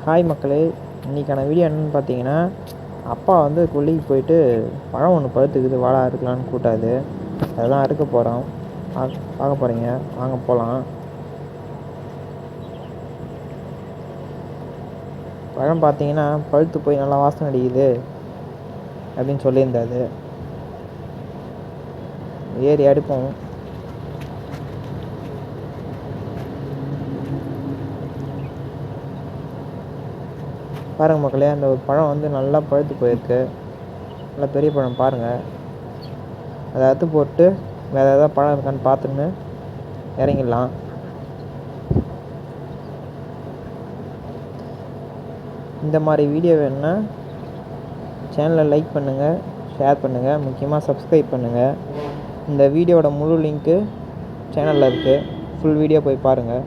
Hi மக்களே, இன்றைக்கான video என்னென்னு பார்த்தீங்கன்னா, அப்பா வந்து கொல்லிக்கு போயிட்டு பழம் ஒன்று பழுத்துக்குது வாழை அறுக்கலான்னு கூட்டாது. அதெல்லாம் அறுக்க போகிறோம். பார்க்க போகிறீங்க, வாங்க போகலாம். பழம் பார்த்தீங்கன்னா பழுத்து போய் நல்லா வாசனை அடிக்குது அப்படின்னு சொல்லியிருந்தாது. ஏறி அடுப்போம். பாருங்கள் மக்களே, அந்த ஒரு பழம் வந்து நல்லா பழுத்து போயிருக்கு. நல்லா பெரிய பழம் பாருங்கள். அதை அறுத்து போட்டு வேறு ஏதாவது பழம் இருக்கான்னு பார்த்துன்னு இறங்கிடலாம். இந்த மாதிரி வீடியோ வேணுன்னா சேனலை லைக் பண்ணுங்கள், ஷேர் பண்ணுங்கள், முக்கியமாக சப்ஸ்கிரைப் பண்ணுங்கள். இந்த வீடியோவோட முழு லிங்க்கு சேனலில் இருக்குது. ஃபுல் வீடியோ போய் பாருங்கள்.